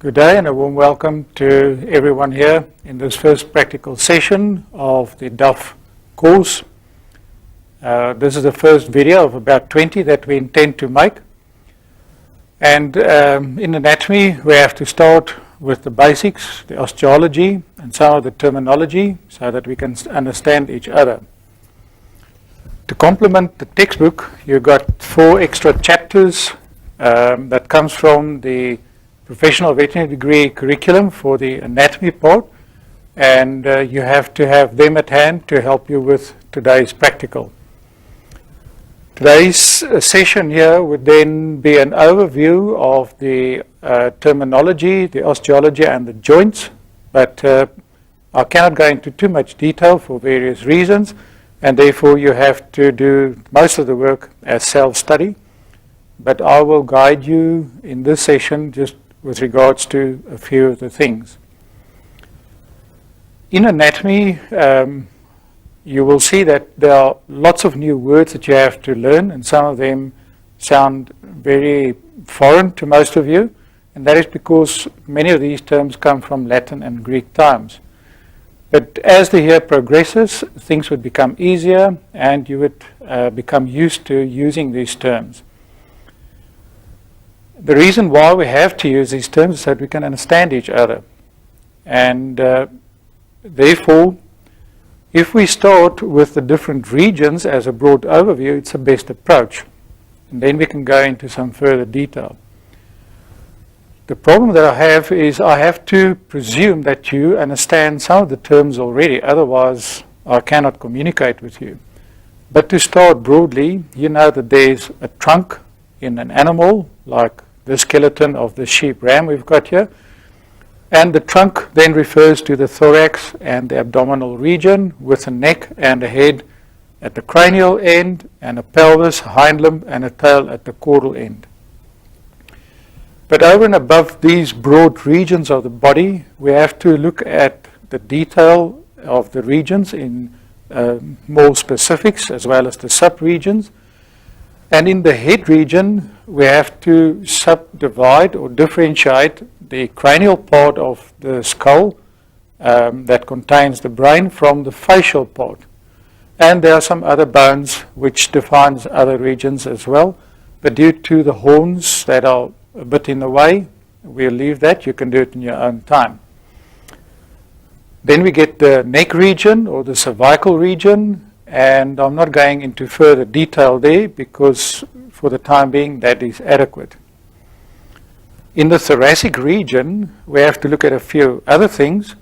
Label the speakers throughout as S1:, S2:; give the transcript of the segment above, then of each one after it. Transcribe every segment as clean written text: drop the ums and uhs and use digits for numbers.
S1: Good day and a warm welcome to everyone here in this first practical session of the DUF course. This is the first video of about 20 that we intend to make. And in anatomy we have to start with the basics, the osteology and some of the terminology so that we can understand each other. To complement the textbook, you've got 4 extra chapters that comes from the professional veterinary degree curriculum for the anatomy part, and you have to have them at hand to help you with today's practical. Today's session here would then be an overview of the terminology, the osteology and the joints, but I cannot go into too much detail for various reasons, and therefore you have to do most of the work as self-study. But I will guide you in this session just with regards to a few of the things. In anatomy, you will see that there are lots of new words that you have to learn, and some of them sound very foreign to most of you, and that is because many of these terms come from Latin and Greek times. But as the year progresses, things would become easier and you would become used to using these terms. The reason why we have to use these terms is that we can understand each other. And therefore, if we start with the different regions as a broad overview, it's the best approach. And then we can go into some further detail. The problem that I have is I have to presume that you understand some of the terms already, otherwise I cannot communicate with you. But to start broadly, you know that there's a trunk in an animal, like the skeleton of the sheep ram we've got here, and the trunk then refers to the thorax and the abdominal region, with a neck and a head at the cranial end, and a pelvis, hind limb and a tail at the caudal end. But over and above these broad regions of the body, we have to look at the detail of the regions in more specifics, as well as the sub-regions. And in the head region, we have to subdivide or differentiate the cranial part of the skull that contains the brain from the facial part. And there are some other bones which defines other regions as well. But due to the horns that are a bit in the way, we'll leave that. You can do it in your own time. Then we get the neck region or the cervical region. And I'm not going into further detail there because for the time being that is adequate. In the thoracic region, we have to look at a few other things.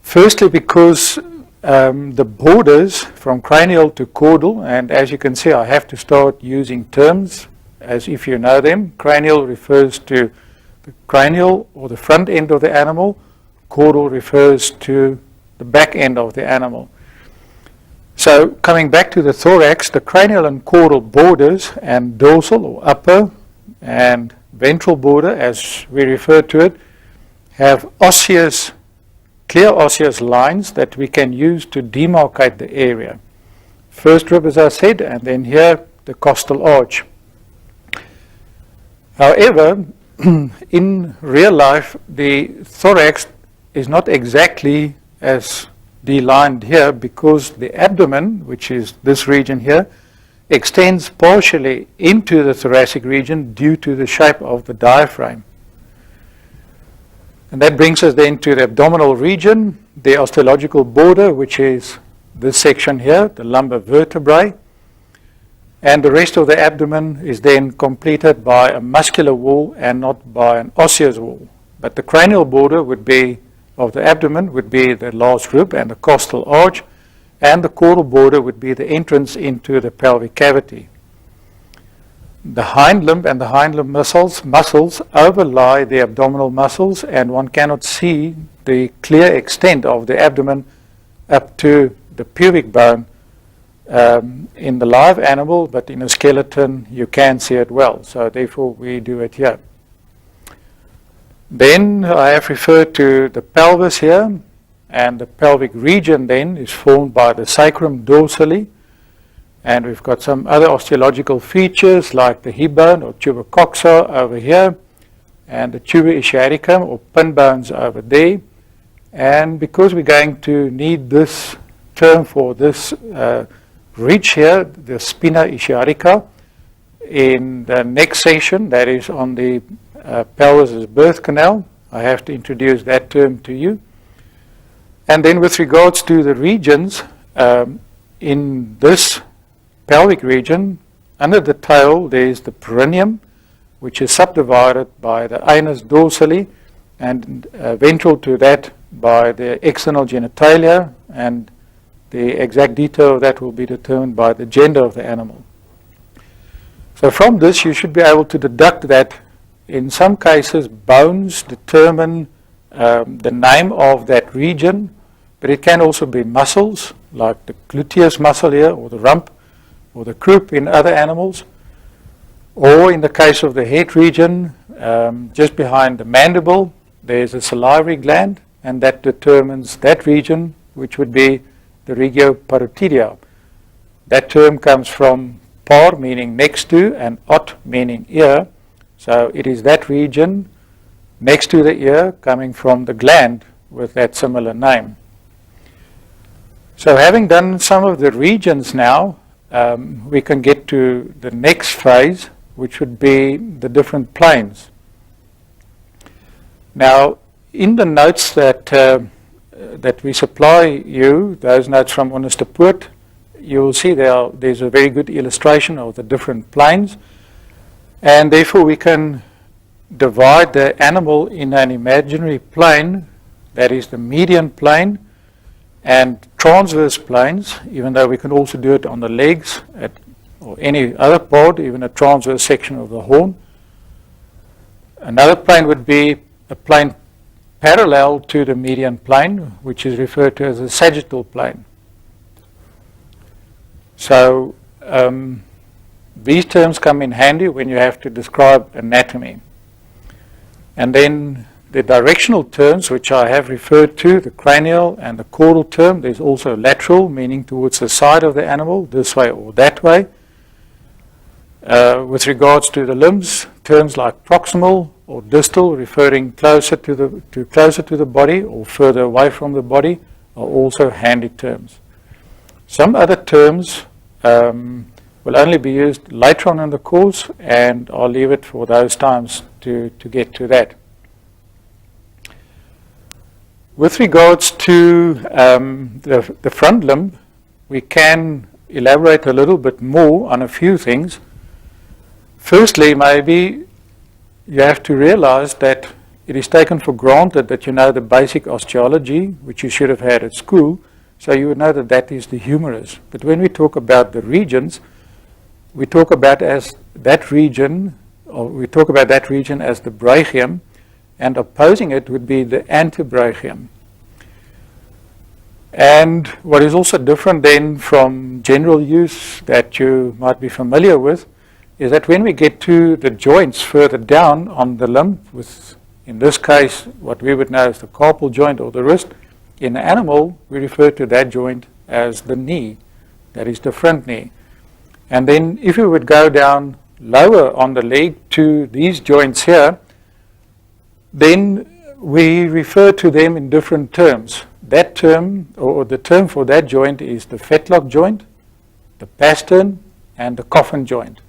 S1: Firstly, because the borders from cranial to caudal, and as you can see I have to start using terms as if you know them. Cranial refers to the cranial or the front end of the animal. Caudal refers to the back end of the animal. So coming back to the thorax, the cranial and caudal borders and dorsal or upper and ventral border, as we refer to it, have osseous, clear osseous lines that we can use to demarcate the area. First rib, as I said, and then here the costal arch. However, in real life, the thorax is not exactly as delined here, because the abdomen, which is this region here, extends partially into the thoracic region due to the shape of the diaphragm. And that brings us then to the abdominal region, the osteological border, which is this section here, the lumbar vertebrae, and the rest of the abdomen is then completed by a muscular wall and not by an osseous wall. But the cranial border would be of the abdomen would be the last rib and the costal arch, and the caudal border would be the entrance into the pelvic cavity. The hind limb and the hind limb muscles overlie the abdominal muscles, and one cannot see the clear extent of the abdomen up to the pubic bone in the live animal, but in a skeleton you can see it well, so therefore we do it here. Then I have referred to the pelvis here, and the pelvic region then is formed by the sacrum dorsally, and we've got some other osteological features like the hip bone or tubercoxa over here, and the tuber ischiaticum or pin bones over there. And because we're going to need this term for this ridge here, the spina ischiatica, in the next session, that is on the pelvis' birth canal, I have to introduce that term to you. And then with regards to the regions, in this pelvic region, under the tail, there's the perineum, which is subdivided by the anus dorsally, and ventral to that by the external genitalia, and the exact detail of that will be determined by the gender of the animal. So from this, you should be able to deduct that in some cases, bones determine the name of that region, but it can also be muscles, like the gluteus muscle here, or the rump, or the croup in other animals. Or in the case of the head region, just behind the mandible, there's a salivary gland, and that determines that region, which would be the regio parotidial. That term comes from par, meaning next to, and ot, meaning ear. So it is that region next to the ear coming from the gland with that similar name. So having done some of the regions now, we can get to the next phase, which would be the different planes. Now, in the notes that we supply you, those notes from Onderstepoort, you will see there's a very good illustration of the different planes, and therefore we can divide the animal in an imaginary plane, that is the median plane, and transverse planes, even though we can also do it on the legs or any other part, even a transverse section of the horn. Another plane would be a plane parallel to the median plane, which is referred to as a sagittal plane. So these terms come in handy when you have to describe anatomy. And then the directional terms, which I have referred to, the cranial and the caudal term, there's also lateral, meaning towards the side of the animal, this way or that way. With regards to the limbs, terms like proximal or distal, referring closer to the body or further away from the body, are also handy terms. Some other terms will only be used later on in the course, and I'll leave it for those times to get to that. With regards to the front limb, we can elaborate a little bit more on a few things. Firstly, maybe you have to realize that it is taken for granted that you know the basic osteology, which you should have had at school, so you would know that that is the humerus. But when we talk about the regions, we talk about that region as the brachium, and opposing it would be the antebrachium. And what is also different then from general use that you might be familiar with is that when we get to the joints further down on the limb, with, in this case, what we would know as the carpal joint or the wrist, in the animal, we refer to that joint as the knee, that is the front knee. And then if we would go down lower on the leg to these joints here, then we refer to them in different terms. That term, or the term for that joint, is the fetlock joint, the pastern, and the coffin joint.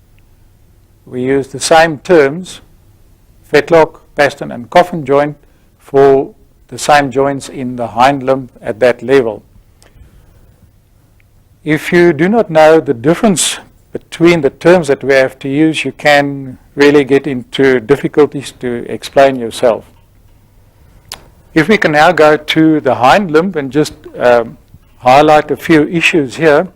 S1: We use the same terms, fetlock, pastern, and coffin joint, for the same joints in the hind limb at that level. If you do not know the difference between the terms that we have to use, you can really get into difficulties to explain yourself. If we can now go to the hind limb and just highlight a few issues here.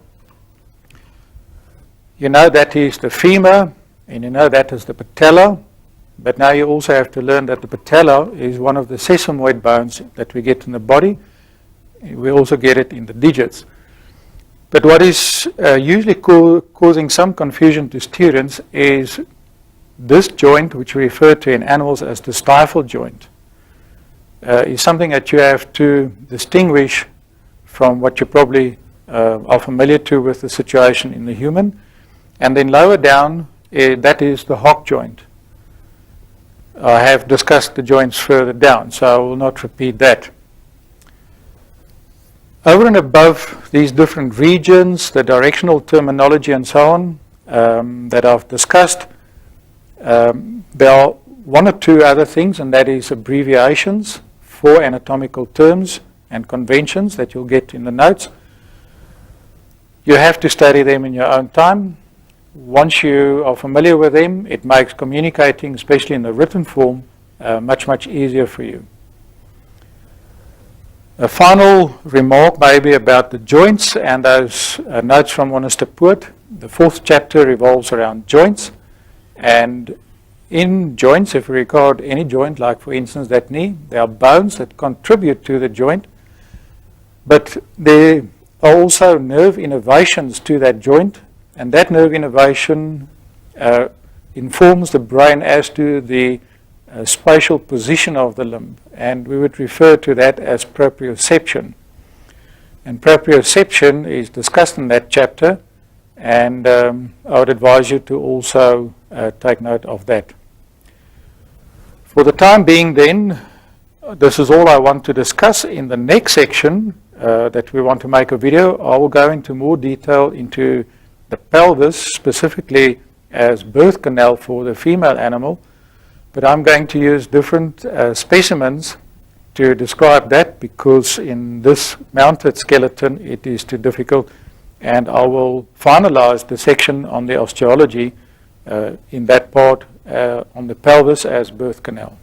S1: You know that is the femur, and you know that is the patella, but now you also have to learn that the patella is one of the sesamoid bones that we get in the body. We also get it in the digits. But what is usually causing some confusion to students is this joint, which we refer to in animals as the stifle joint, is something that you have to distinguish from what you probably are familiar to with the situation in the human. And then lower down, that is the hock joint. I have discussed the joints further down, so I will not repeat that. Over and above these different regions, the directional terminology and so on that I've discussed, there are one or two other things, and that is abbreviations for anatomical terms and conventions that you'll get in the notes. You have to study them in your own time. Once you are familiar with them, it makes communicating, especially in the written form, much, much easier for you. A final remark maybe about the joints and those notes from Minister Poort. The fourth chapter revolves around joints, and in joints, if we regard any joint, like for instance that knee, there are bones that contribute to the joint, but there are also nerve innervations to that joint, and that nerve innervation informs the brain as to the spatial position of the limb, and we would refer to that as proprioception. And proprioception is discussed in that chapter, and I would advise you to also take note of that. For the time being then, this is all I want to discuss. In the next section that we want to make a video, I will go into more detail into the pelvis, specifically as birth canal for the female animal, but I'm going to use different specimens to describe that, because in this mounted skeleton it is too difficult, and I will finalize the section on the osteology in that part on the pelvis as birth canal.